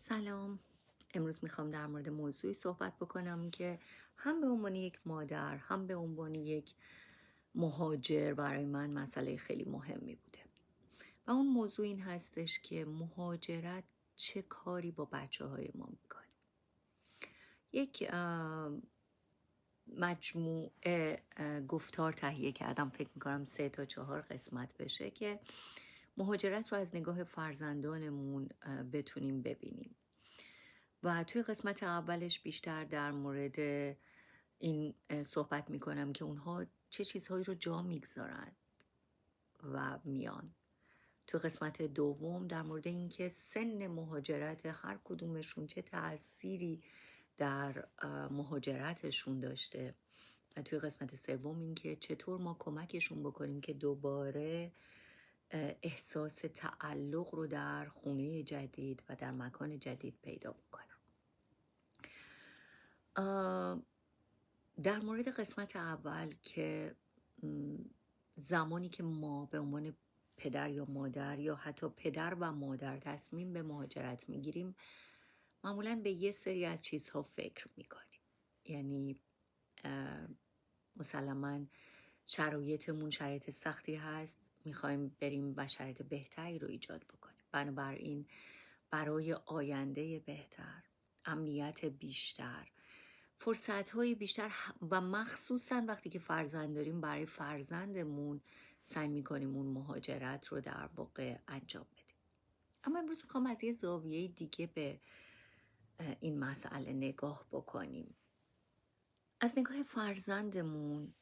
سلام. امروز میخوام در مورد موضوعی صحبت بکنم که هم به عنوان یک مادر هم به عنوان یک مهاجر برای من مسئله خیلی مهمی بوده و اون موضوع این هستش که مهاجرت چه کاری با بچه های ما میکنه. یک مجموعه گفتار تهیه کردم، فکر میکنم 3 تا 4 قسمت بشه که مهاجرت رو از نگاه فرزندانمون بتونیم ببینیم. و توی قسمت اولش بیشتر در مورد این صحبت میکنم که اونها چه چیزهایی رو جا میگذارن و میان. توی قسمت دوم در مورد این که سن مهاجرت هر کدومشون چه تأثیری در مهاجرتشون داشته و توی قسمت سوم این که چطور ما کمکشون بکنیم که دوباره احساس تعلق رو در خونه جدید و در مکان جدید پیدا بکنن. در مورد قسمت اول که زمانی که ما به عنوان پدر یا مادر یا حتی پدر و مادر تصمیم به مهاجرت میگیریم، معمولاً به یه سری از چیزها فکر میکنیم. یعنی مسلماً شرایطمون شرایط سختی هست، میخوایم بریم و شرایط بهتری رو ایجاد بکنیم. بنابراین برای آینده بهتر، امنیت بیشتر، فرصت‌های بیشتر و مخصوصاً وقتی که فرزند داریم برای فرزندمون سعی می‌کنیم اون مهاجرت رو در واقع انجام بدیم. اما امروز می‌خوام از یه زاویه دیگه به این مسئله نگاه بکنیم. از نگاه فرزندمون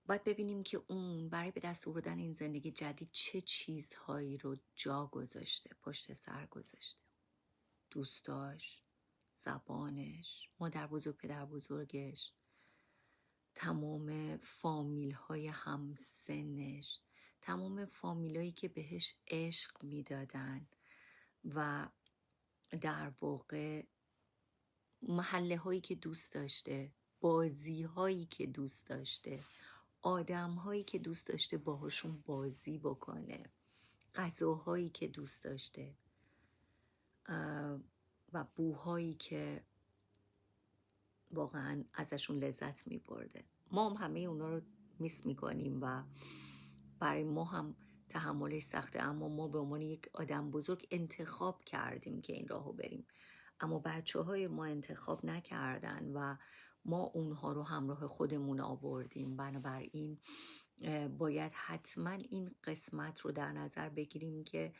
باید ببینیم که اون برای به دست آوردن این زندگی جدید چه چیزهایی رو جا گذاشته، پشت سر گذاشته. دوستاش، زبانش، مادر بزرگ، پدر بزرگش، تمام فامیل های همسنش، تمام فامیل هایی که بهش عشق میدادن و در واقع محله هایی که دوست داشته، بازی هایی که دوست داشته، آدم هایی که دوست داشته باهاشون بازی بکنه، غذاهایی که دوست داشته و بوهایی که واقعا ازشون لذت می برده. ما هم همه اونا رو میس می کنیم و برای ما هم تحملش سخته، اما ما به عنوان یک آدم بزرگ انتخاب کردیم که این راهو بریم، اما بچه های ما انتخاب نکردن و ما اونها رو همراه خودمون آوردیم. بنابراین باید حتما این قسمت رو در نظر بگیریم که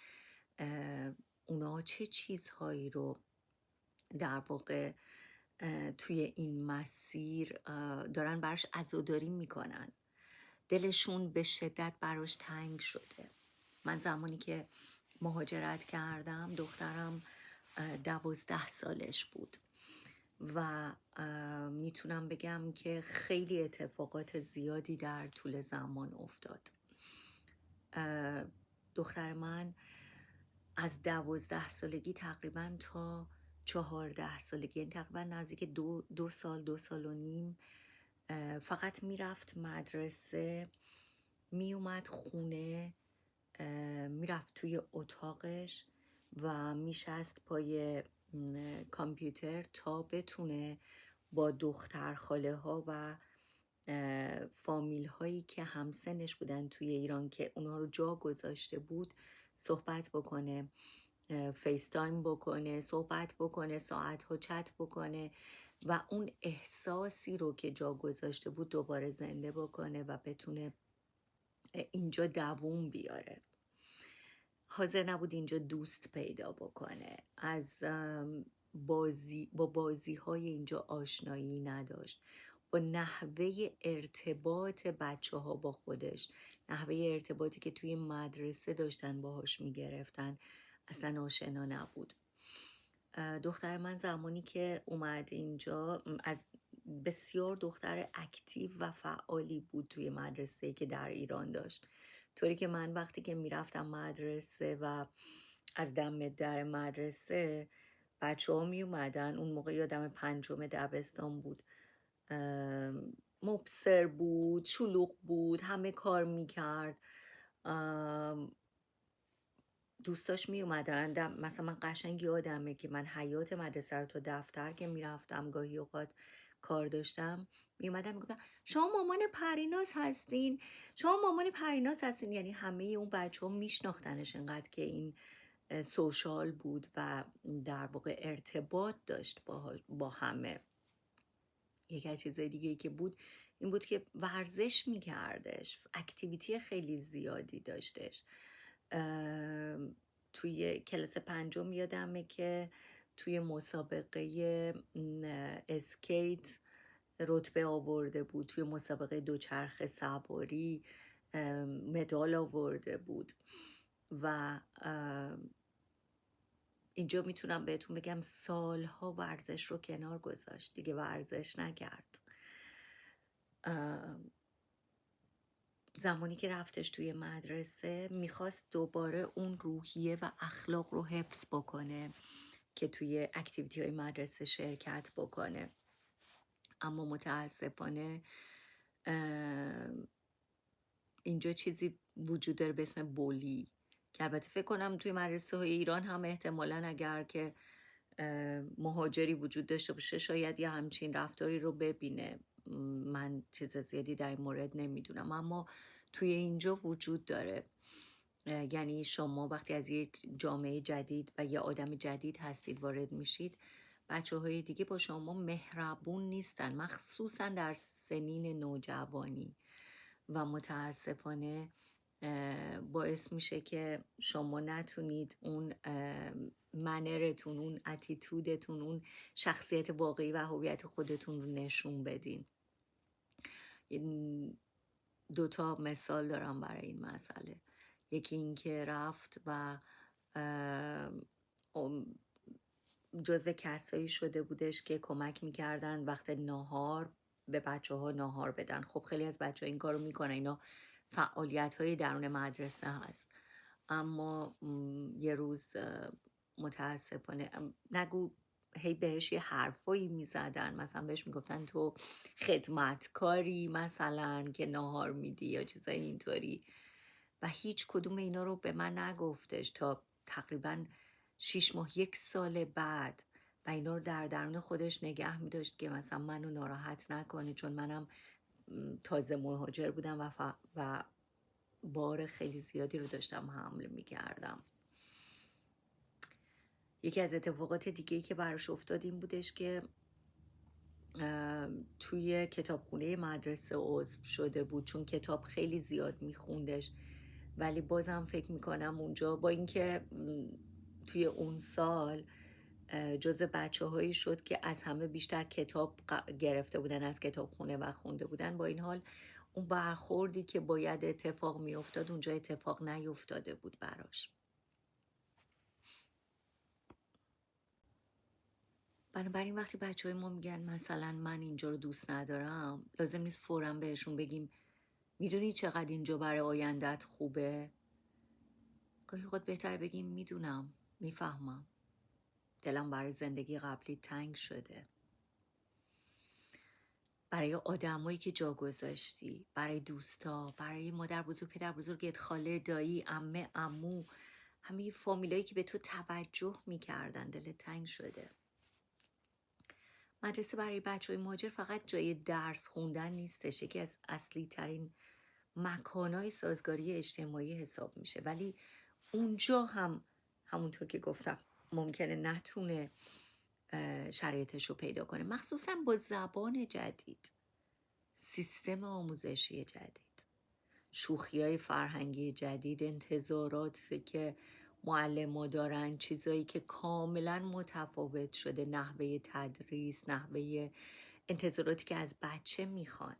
اونا چه چیزهایی رو در واقع توی این مسیر دارن براش عزاداری میکنن، دلشون به شدت براش تنگ شده. من زمانی که مهاجرت کردم دخترم 12 سالش بود و میتونم بگم که خیلی اتفاقات زیادی در طول زمان افتاد. دختر من از 12 سالگی تقریبا تا 14 سالگی، یعنی تقریبا نزدیک 2 سال 2 سال و نیم فقط میرفت مدرسه، میومد خونه، میرفت توی اتاقش و میشست پای کامپیوتر تا بتونه با دختر خاله ها و فامیل هایی که همسنش بودن توی ایران که اونا رو جا گذاشته بود صحبت بکنه، فیس تایم بکنه، صحبت بکنه، ساعت ها چت بکنه و اون احساسی رو که جا گذاشته بود دوباره زنده بکنه و بتونه اینجا دووم بیاره. حاضر نبود اینجا دوست پیدا بکنه، از با بازی های اینجا آشنایی نداشت، با نحوه ارتباط بچه ها با خودش، نحوه ارتباطی که توی مدرسه داشتن باهاش میگرفتن، اصلا آشنا نبود. دختر من زمانی که اومد اینجا از بسیار دختر اکتیو و فعالی بود توی مدرسه که در ایران داشت، طوری که من وقتی که میرفتم مدرسه و از دم در مدرسه بچه ها می اومدن، اون موقع یادم 5 دبستان بود، مبصر بود، شلوغ بود، همه کار میکرد، دوستاش می اومدن مثلا من قشنگ یادمه که من حیات مدرسه رو تا دفتر که میرفتم گاهی اوقات کار داشتم می اومدم میگفتم شما مامان پریناز هستین، شما مامان پریناز هستین. یعنی همه اون بچه ها میشناختنش، انقدر که این سوشال بود و در واقع ارتباط داشت با همه. یکی از چیزای دیگه ای که بود این بود که ورزش میکردش، اکتیویتی خیلی زیادی داشتش. توی کلاس 5 یادمه که توی مسابقه اسکیت رتبه آورده بود، توی مسابقه دوچرخه سواری مدال آورده بود. و اینجا میتونم بهتون بگم سالها ورزش رو کنار گذاشت، دیگه ورزش نکرد. زمانی که رفتش توی مدرسه میخواست دوباره اون روحیه و اخلاق رو حفظ بکنه که توی اکتیویتی های مدرسه شرکت بکنه، اما متاسفانه اینجا چیزی وجود داره به اسم بولی که البته فکر کنم توی مدرسه های ایران هم احتمالاً اگر که مهاجری وجود داشته باشه شاید یه همچین رفتاری رو ببینه. من چیز زیادی در این مورد نمیدونم، اما توی اینجا وجود داره. یعنی شما وقتی از یک جامعه جدید و یه آدم جدید هستید وارد میشید، بچه های دیگه با شما مهربون نیستن، مخصوصا در سنین نوجوانی، و متاسفانه باعث میشه که شما نتونید اون منرتون، اون اتیتودتون، اون شخصیت واقعی و هویت خودتون رو نشون بدین. 2 مثال دارم برای این مسئله. یکی این که رفت و جزو کسایی شده بودش که کمک میکردن وقت ناهار به بچه ها ناهار بدن. خب خیلی از بچه ها این کارو میکنن، اینا فعالیت های درون مدرسه هست. اما یه روز متاسفانه نگو هی بهش یه حرفایی میزدن، مثلا بهش میگفتن تو خدمتکاری مثلا که ناهار میدی یا چیزای اینطوری، و هیچ کدوم اینا رو به من نگفتش تا تقریبا 6 ماه 1 سال بعد، و اینا رو در درون خودش نگه میداشت که مثلا منو ناراحت نکنه، چون منم تازه مهاجر بودم و بار خیلی زیادی رو داشتم حمل میکردم. یکی از اتفاقات دیگه‌ای که براش افتاد این بودش که توی کتابخونه مدرسه عضو شده بود، چون کتاب خیلی زیاد میخوندش، ولی بازم فکر میکنم اونجا با اینکه توی اون سال جز بچه هایی شد که از همه بیشتر کتاب گرفته بودن از کتابخونه و خونده بودن، با این حال اون برخوردی که باید اتفاق میافتاد اونجا اتفاق نیفتاده بود براش. بنابراین وقتی بچه های ما میگن مثلا من اینجا رو دوست ندارم، لازم نیست فوراً بهشون بگیم میدونی چقدر اینجا برای آیندت خوبه. گاهی خود بهتر بگیم میدونم، میفهمم، دلم برای زندگی قبلی تنگ شده، برای آدمایی که جا گذاشتی، برای دوستا، برای مادر بزرگ، پدر بزرگت، خاله، دایی، عمه، عمو، همه فامیلایی که به تو توجه میکردن، دلت تنگ شده. مدرسه برای بچه های مهاجر فقط جای درس خوندن نیستش، یکی از اصلی ترین مکانهای سازگاری اجتماعی حساب میشه، ولی اونجا هم همونطور که گفتم ممکنه نتونه شرایطش رو پیدا کنه، مخصوصا با زبان جدید، سیستم آموزشی جدید، شوخی‌های فرهنگی جدید، انتظارات که معلم‌ها دارن، چیزایی که کاملا متفاوت شده، نحوه تدریس، نحوه انتظاراتی که از بچه میخوان،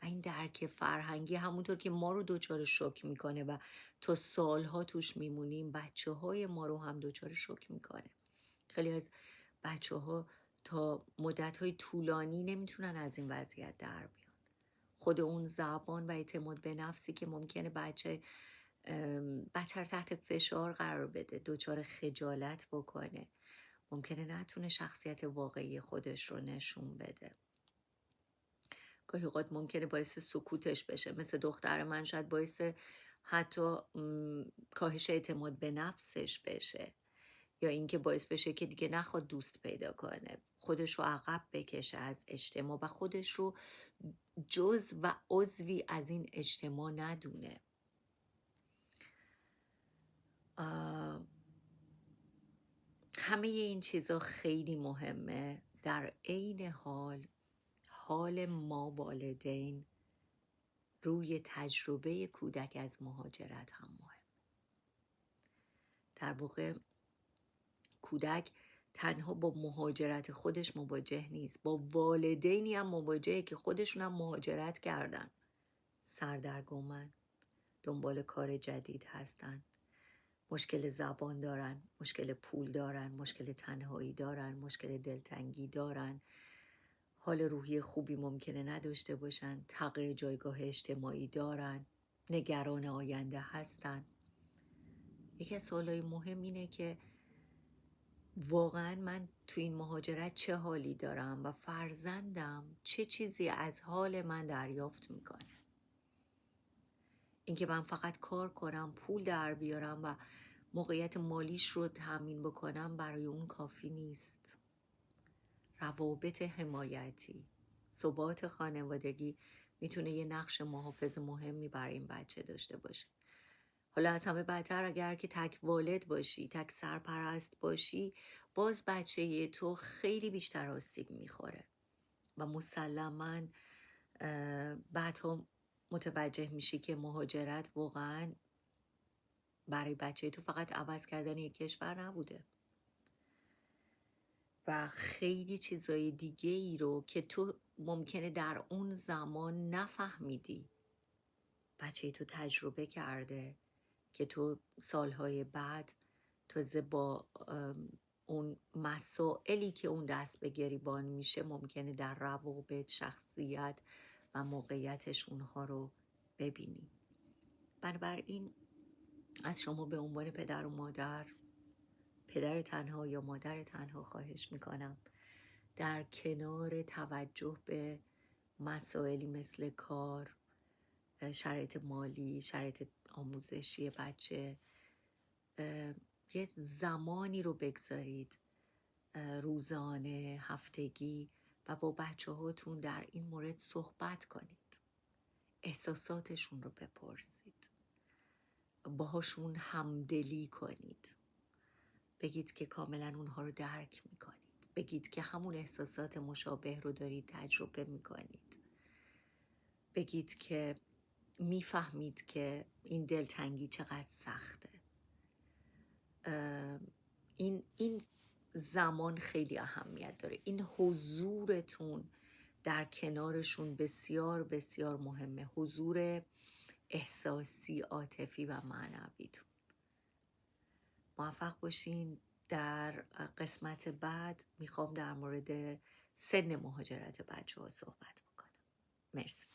و این درک فرهنگی همونطور که ما رو دوچار شوک میکنه و تا سالها توش میمونیم، بچه های ما رو هم دوچار شوک میکنه. خیلی از بچه ها تا مدت های طولانی نمیتونن از این وضعیت در بیان. خود اون زبان و اعتماد به نفسی که ممکنه بچه رو تحت فشار قرار بده، دوچار خجالت بکنه، ممکنه نتونه شخصیت واقعی خودش رو نشون بده. گاهی اوقات ممکنه باعث سکوتش بشه. مثل دختر من شاید باعث حتی کاهش اعتماد به نفسش بشه، یا اینکه باعث بشه که دیگه نخواد دوست پیدا کنه، خودش رو عقب بکشه از اجتماع و خودش رو جز و عضوی از این اجتماع ندونه. همه این چیزا خیلی مهمه. در عین حال ما والدین روی تجربه کودک از مهاجرت هم مهم. در واقع کودک تنها با مهاجرت خودش مواجه نیست، با والدینی هم مواجهه که خودشون هم مهاجرت کردن، سردرگمن، دنبال کار جدید هستن، مشکل زبان دارن، مشکل پول دارن، مشکل تنهایی دارن، مشکل دلتنگی دارن، حال روحی خوبی ممکنه نداشته باشن، تغییر جایگاه اجتماعی دارن، نگران آینده هستن. یکی از سوالای مهم اینه که واقعا من تو این مهاجرت چه حالی دارم و فرزندم چه چیزی از حال من دریافت میکنه. اینکه من فقط کار کنم، پول در بیارم و موقعیت مالیش رو تامین بکنم برای اون کافی نیست. روابط حمایتی، ثبات خانوادگی میتونه یه نقش محافظ مهمی برای این بچه داشته باشه. حالا از همه بدتر اگر که تک والد باشی، تک سرپرست باشی، باز بچه تو خیلی بیشتر آسیب میخوره و مسلماً بعدها متوجه میشی که مهاجرت واقعاً برای بچه تو فقط عوض کردن یک کشور نبوده و خیلی چیزای دیگه ای رو که تو ممکنه در اون زمان نفهمیدی بچه تو تجربه کرده، که تو سالهای بعد تازه با اون مسائلی که اون دست به گریبان میشه ممکنه در روابط، شخصیت و موقعیتش اونها رو ببینی. بنابراین از شما به عنوان پدر و مادر، پدر تنها یا مادر تنها، خواهش میکنم در کنار توجه به مسائلی مثل کار، شرایط مالی، شرایط آموزشی بچه، یه زمانی رو بگذارید روزانه، هفتگی و با بچه هاتون در این مورد صحبت کنید. احساساتشون رو بپرسید، باهاشون همدلی کنید، بگید که کاملا اونها رو درک میکنید، بگید که همون احساسات مشابه رو دارید تجربه میکنید، بگید که میفهمید که این دلتنگی چقدر سخته. این زمان خیلی اهمیت داره. این حضورتون در کنارشون بسیار بسیار مهمه، حضور احساسی، عاطفی و معنویتون. موفق باشین. در قسمت بعد میخوام در مورد سن مهاجرت بچه ها صحبت بکنم. مرسی.